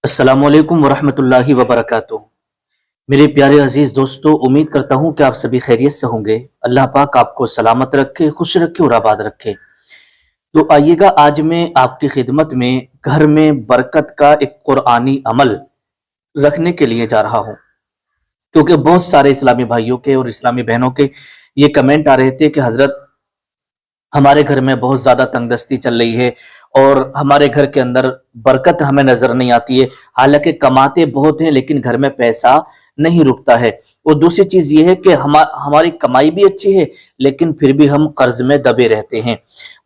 السلام علیکم ورحمۃ اللہ وبرکاتہ۔ میرے پیارے عزیز دوستو، امید کرتا ہوں کہ آپ سبھی خیریت سے ہوں گے۔ اللہ پاک آپ کو سلامت رکھے، خوش رکھے اور آباد رکھے۔ تو آئیے گا، آج میں آپ کی خدمت میں گھر میں برکت کا ایک قرآنی عمل رکھنے کے لیے جا رہا ہوں، کیونکہ بہت سارے اسلامی بھائیوں کے اور اسلامی بہنوں کے یہ کمنٹ آ رہے تھے کہ حضرت ہمارے گھر میں بہت زیادہ تنگ دستی چل رہی ہے اور ہمارے گھر کے اندر برکت ہمیں نظر نہیں آتی ہے، حالانکہ کماتے بہت ہیں لیکن گھر میں پیسہ نہیں رکتا ہے۔ اور دوسری چیز یہ ہے کہ ہماری کمائی بھی اچھی ہے لیکن پھر بھی ہم قرض میں دبے رہتے ہیں۔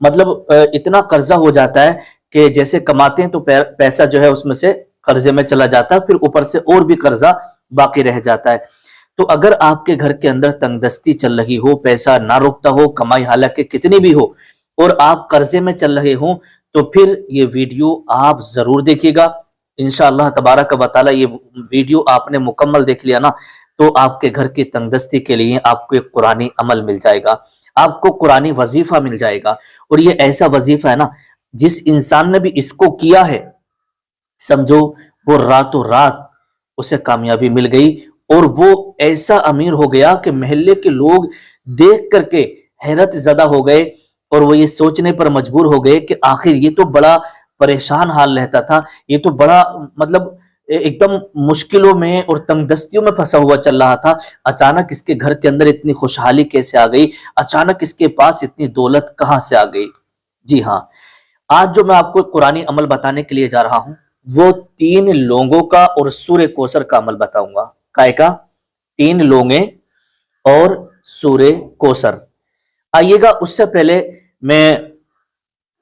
مطلب اتنا قرضہ ہو جاتا ہے کہ جیسے کماتے ہیں تو پیسہ جو ہے اس میں سے قرضے میں چلا جاتا ہے، پھر اوپر سے اور بھی قرضہ باقی رہ جاتا ہے۔ تو اگر آپ کے گھر کے اندر تنگ دستی چل رہی ہو، پیسہ نہ رکتا ہو، کمائی حالانکہ کتنی بھی ہو اور آپ قرضے میں چل رہے ہوں، تو پھر یہ ویڈیو آپ ضرور دیکھیے گا۔ انشاءاللہ تبارک و تعالی یہ ویڈیو آپ نے مکمل دیکھ لیا نا تو آپ کے گھر کی تنگ دستی کے لیے آپ کو ایک قرآنی عمل مل جائے گا، آپ کو قرآنی وظیفہ مل جائے گا۔ اور یہ ایسا وظیفہ ہے نا، جس انسان نے بھی اس کو کیا ہے سمجھو وہ راتوں رات اسے کامیابی مل گئی، اور وہ ایسا امیر ہو گیا کہ محلے کے لوگ دیکھ کر کے حیرت زدہ ہو گئے، اور وہ یہ سوچنے پر مجبور ہو گئے کہ آخر یہ تو بڑا پریشان حال رہتا تھا، یہ تو بڑا مطلب ایک دم مشکلوں میں اور تنگ دستیوں میں پھنسا ہوا چل رہا تھا، اچانک اس کے گھر کے اندر اتنی خوشحالی کیسے آ گئی، اچانک اس کے پاس اتنی دولت کہاں سے آ گئی۔ جی ہاں، آج جو میں آپ کو قرآنی عمل بتانے کے لیے جا رہا ہوں وہ 3 لونگوں کا اور سورہ کوثر کا عمل بتاؤں گا۔ کائے کا 3 لونگیں اور سورہ کوثر۔ آئیے گا، اس سے پہلے میں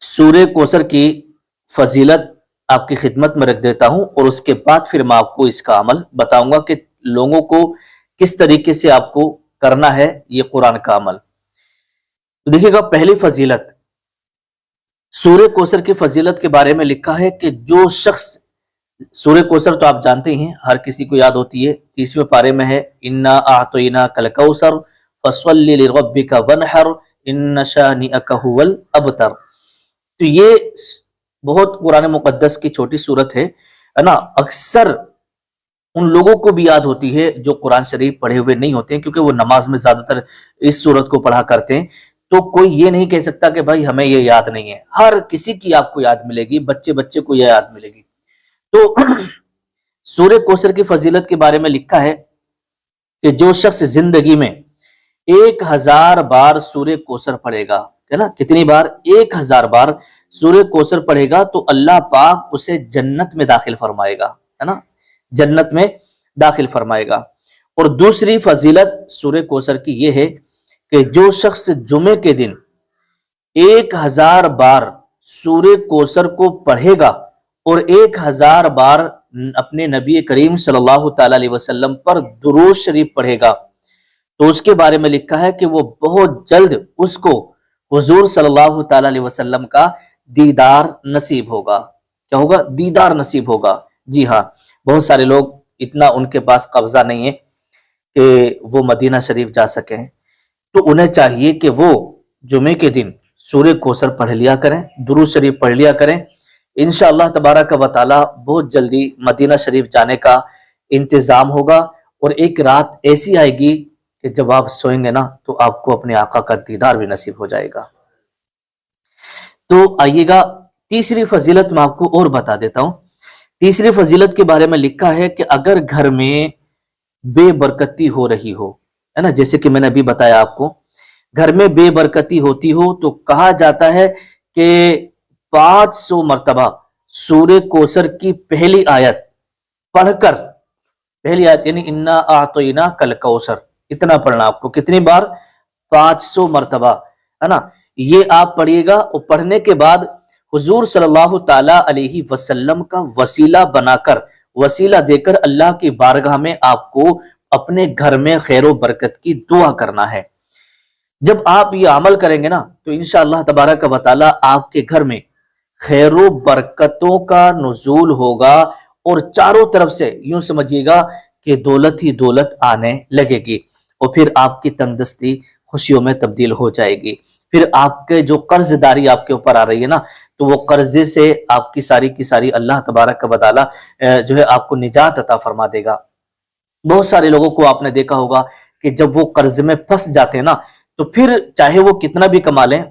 سورہ کوثر کی فضیلت آپ کی خدمت میں رکھ دیتا ہوں، اور اس کے بعد پھر میں آپ کو اس کا عمل بتاؤں گا کہ لوگوں کو کس طریقے سے آپ کو کرنا ہے یہ قرآن کا عمل۔ تو دیکھیے گا، پہلی فضیلت سورہ کوثر کی فضیلت کے بارے میں لکھا ہے کہ جو شخص، سورہ کوثر تو آپ جانتے ہیں، ہر کسی کو یاد ہوتی ہے، 30ویں پارے میں ہے، انا اعطیناک الکوثر فصلی لربک وانحر ان شانئک هو الابتر۔ تو یہ بہت قرآن مقدس کی چھوٹی صورت ہے نا، اکثر ان لوگوں کو بھی یاد ہوتی ہے جو قرآن شریف پڑھے ہوئے نہیں ہوتے ہیں، کیونکہ وہ نماز میں زیادہ تر اس صورت کو پڑھا کرتے ہیں۔ تو کوئی یہ نہیں کہہ سکتا کہ بھائی ہمیں یہ یاد نہیں ہے، ہر کسی کی آپ کو یاد ملے گی، بچے بچے کو یہ یاد ملے گی۔ تو سورہ کوثر کی فضیلت کے بارے میں لکھا ہے کہ جو شخص زندگی میں 1000 بار سورہ کوثر پڑھے گا، ہے نا، کتنی بار؟ 1000 بار سورہ کوثر پڑھے گا تو اللہ پاک اسے جنت میں داخل فرمائے گا، ہے نا، جنت میں داخل فرمائے گا۔ اور دوسری فضیلت سورہ کوثر کی یہ ہے کہ جو شخص جمعے کے دن 1000 بار سورہ کوثر کو پڑھے گا اور 1000 بار اپنے نبی کریم صلی اللہ تعالی علیہ وسلم پر درود شریف پڑھے گا، تو اس کے بارے میں لکھا ہے کہ وہ بہت جلد اس کو حضور صلی اللہ تعالی علیہ وسلم کا دیدار نصیب ہوگا۔ کیا ہوگا؟ دیدار نصیب ہوگا۔ جی ہاں، بہت سارے لوگ اتنا ان کے پاس قبضہ نہیں ہے کہ وہ مدینہ شریف جا سکیں، تو انہیں چاہیے کہ وہ جمعے کے دن سورہ کوثر پڑھ لیا کریں، درود شریف پڑھ لیا کریں۔ انشاءاللہ تبارک و تعالی بہت جلدی مدینہ شریف جانے کا انتظام ہوگا، اور ایک رات ایسی آئے گی کہ جب آپ سوئیں گے نا تو آپ کو اپنے آقا کا دیدار بھی نصیب ہو جائے گا۔ تو آئیے گا، تیسری فضیلت میں آپ کو اور بتا دیتا ہوں۔ تیسری فضیلت کے بارے میں لکھا ہے کہ اگر گھر میں بے برکتی ہو رہی ہو، ہے نا، جیسے کہ میں نے ابھی بتایا آپ کو، گھر میں بے برکتی ہوتی ہو تو کہا جاتا ہے کہ 500 مرتبہ سورہ کوثر کی پہلی آیت پڑھ کر، پہلی آیت یعنی انا اعطیناک الکوثر، اتنا پڑھنا آپ کو، کتنی بار؟ 500 مرتبہ، ہے نا، یہ آپ پڑھیے گا، اور پڑھنے کے بعد حضور صلی اللہ تعالی علیہ وسلم کا وسیلہ بنا کر، وسیلہ دے کر اللہ کی بارگاہ میں آپ کو اپنے گھر میں خیر و برکت کی دعا کرنا ہے۔ جب آپ یہ عمل کریں گے نا تو انشاءاللہ تبارک و تعالی آپ کے گھر میں خیر و برکتوں کا نزول ہوگا، اور چاروں طرف سے یوں سمجھیے گا کہ دولت ہی دولت آنے لگے گی، اور پھر آپ کی تنگ دستی خوشیوں میں تبدیل ہو جائے گی، پھر آپ کے جو قرض داری آپ کے اوپر آ رہی ہے نا، تو وہ قرضے سے آپ کی ساری کی ساری اللہ تبارک و تعالی جو ہے آپ کو نجات عطا فرما دے گا۔ بہت سارے لوگوں کو آپ نے دیکھا ہوگا کہ جب وہ قرض میں پھنس جاتے ہیں نا، تو پھر چاہے وہ کتنا بھی کما لیں،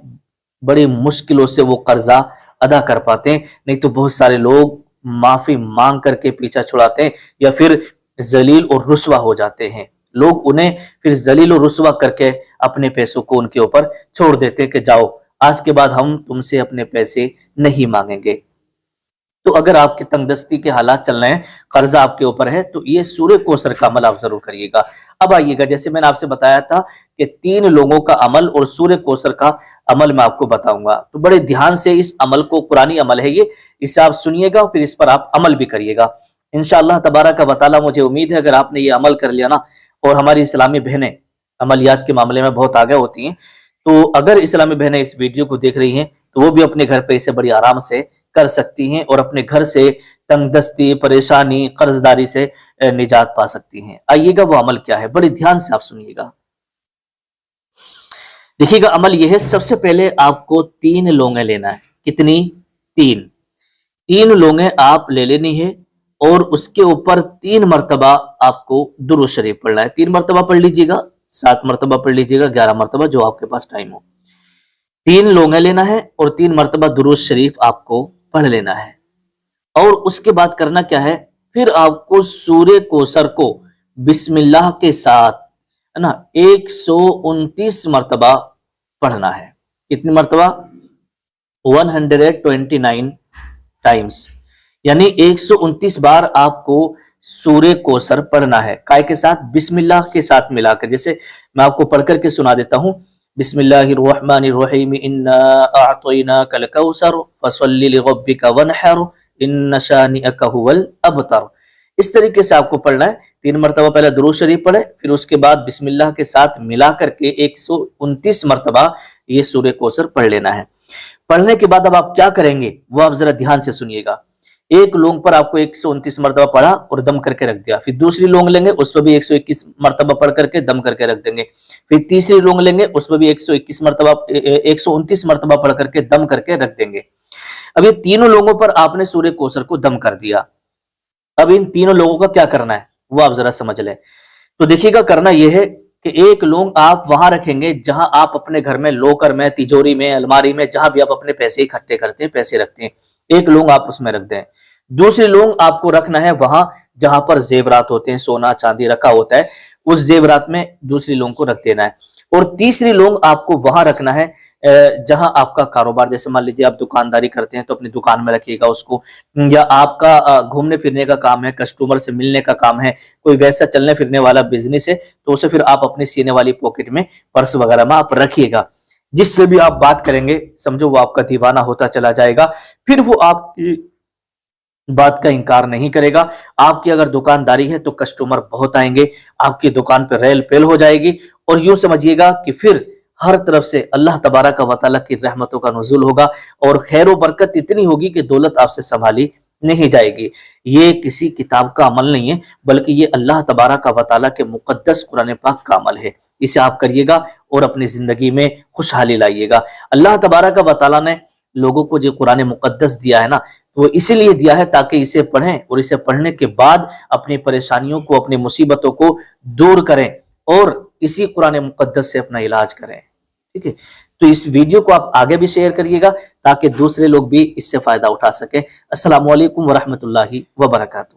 بڑی مشکلوں سے وہ قرضہ ادا کر پاتے ہیں۔ نہیں تو بہت سارے لوگ معافی مانگ کر کے پیچھا چھڑاتے ہیں یا پھر ذلیل اور رسوا ہو جاتے ہیں۔ لوگ انہیں پھر ذلیل و رسوا کر کے اپنے پیسوں کو ان کے اوپر چھوڑ دیتے ہیں کہ جاؤ، آج کے بعد ہم تم سے اپنے پیسے نہیں مانگیں گے۔ تو اگر آپ کی تنگ دستی کے حالات چل رہے ہیں، قرضہ آپ کے اوپر ہے، تو یہ سورہ کوثر کا عمل آپ ضرور کریے گا۔ اب آئیے گا، جیسے میں نے آپ سے بتایا تھا کہ 3 لوگوں کا عمل اور سورہ کوثر کا عمل میں آپ کو بتاؤں گا، تو بڑے دھیان سے اس عمل کو، قرآنی عمل ہے یہ، اسے آپ سنیے گا اور پھر اس پر آپ عمل بھی کریے گا انشاءاللہ تبارک و تعالی۔ مجھے امید ہے اگر آپ نے یہ عمل کر لیا نا، اور ہماری اسلامی بہنیں عملیات کے معاملے میں بہت آگے ہوتی ہیں، تو اگر اسلامی بہنیں اس ویڈیو کو دیکھ رہی ہیں تو وہ بھی اپنے گھر پہ اسے بڑی آرام سے کر سکتی ہیں اور اپنے گھر سے تنگ دستی، پریشانی، قرض داری سے نجات پا سکتی ہیں۔ آئیے گا وہ عمل کیا ہے، بڑی دھیان سے آپ سنیے گا۔ دیکھیے گا عمل یہ ہے، سب سے پہلے آپ کو 3 لونگیں لینا ہے۔ کتنی؟ 3 لونگیں آپ لے لینی ہے، اور اس کے اوپر 3 مرتبہ آپ کو درود شریف پڑھنا ہے۔ 3 مرتبہ پڑھ لیجیے گا، 7 مرتبہ پڑھ لیجیے گا، 11 مرتبہ، جو آپ کے پاس ٹائم ہو۔ 3 لونگیں لینا ہے اور 3 مرتبہ درود شریف آپ کو پڑھ لینا ہے۔ اور اس کے بعد کرنا کیا ہے، پھر آپ کو سورہ کوثر کو بسم اللہ کے ساتھ 129 مرتبہ پڑھنا ہے۔ کتنی مرتبہ؟ 129 ٹائمز، یعنی 129 بار آپ کو سورہ کوثر پڑھنا ہے۔ کائے کے ساتھ؟ بسم اللہ کے ساتھ ملا کر۔ جیسے میں آپ کو پڑھ کر کے سنا دیتا ہوں، بسم اللہ الرحمن الرحیم، انا اعطیناک الکوثر فصل لربک وانحر ان شانئک هو الابتر۔ اس طریقے سے آپ کو پڑھنا ہے۔ 3 مرتبہ پہلے درود شریف پڑھے، پھر اس کے بعد بسم اللہ کے ساتھ ملا کر کے 129 مرتبہ یہ سورہ کوثر پڑھ لینا ہے۔ پڑھنے کے بعد اب آپ کیا کریں گے وہ آپ ذرا دھیان سے سنیے گا۔ ایک لونگ پر آپ کو 129 مرتبہ پڑھا اور دم کر کے رکھ دیا، پھر دوسری لونگ لیں گے، اس پر بھی 121 مرتبہ پڑھ کر کے دم کر کے رکھ دیں گے، پھر تیسری لونگ لیں گے، اس پر بھی 129 مرتبہ پڑھ کر کے دم کر کے رکھ دیں گے۔ اب یہ تینوں لوگوں پر آپ نے سورہ کوثر کو دم کر دیا۔ اب ان تینوں لوگوں کا کیا کرنا ہے وہ آپ ذرا سمجھ لیں۔ تو دیکھیے گا، کرنا یہ ہے کہ ایک لونگ آپ وہاں رکھیں گے جہاں آپ اپنے گھر میں لوکر میں، تجوری میں، الماری میں، جہاں بھی آپ اپنے پیسے اکٹھے کرتے ہیں، پیسے رکھتے ہیں، ایک لونگ آپ اس میں رکھ دیں۔ دوسری لونگ آپ کو رکھنا ہے وہاں جہاں پر زیورات ہوتے ہیں، سونا چاندی رکھا ہوتا ہے، اس زیورات میں دوسری لونگ کو رکھ دینا ہے۔ اور تیسری لونگ آپ کو وہاں رکھنا ہے جہاں آپ کا کاروبار، جیسے مان لیجیے آپ دکانداری کرتے ہیں تو اپنی دکان میں رکھیے گا اس کو، یا آپ کا گھومنے پھرنے کا کام ہے، کسٹمر سے ملنے کا کام ہے، کوئی ویسا چلنے پھرنے والا بزنس ہے، تو اسے پھر آپ اپنی سینے والی پاکٹ میں، پرس وغیرہ میں آپ رکھیے گا۔ جس سے بھی آپ بات کریں گے سمجھو وہ آپ کا دیوانہ ہوتا چلا جائے گا، پھر وہ آپ کی بات کا انکار نہیں کرے گا۔ آپ کی اگر دکانداری ہے تو کسٹمر بہت آئیں گے، آپ کی دکان پہ ریل پیل ہو جائے گی، اور یوں سمجھیے گا کہ پھر ہر طرف سے اللہ تبارک و تعالیٰ کی رحمتوں کا نزول ہوگا، اور خیر و برکت اتنی ہوگی کہ دولت آپ سے سنبھالی نہیں جائے گی۔ یہ کسی کتاب کا عمل نہیں ہے، بلکہ یہ اللہ تبارک و تعالیٰ کے مقدس قرآن پاک کا عمل ہے۔ اسے آپ کریے گا اور اپنی زندگی میں خوشحالی لائیے گا۔ اللہ تبارک و تعالیٰ نے لوگوں کو جو قرآن مقدس دیا ہے نا، وہ اسی لیے دیا ہے تاکہ اسے پڑھیں اور اسے پڑھنے کے بعد اپنی پریشانیوں کو، اپنی مصیبتوں کو دور کریں اور اسی قرآن مقدس سے اپنا علاج کریں۔ ٹھیک ہے، تو اس ویڈیو کو آپ آگے بھی شیئر کریے گا تاکہ دوسرے لوگ بھی اس سے فائدہ اٹھا سکیں۔ السلام علیکم ورحمۃ اللہ وبرکاتہ۔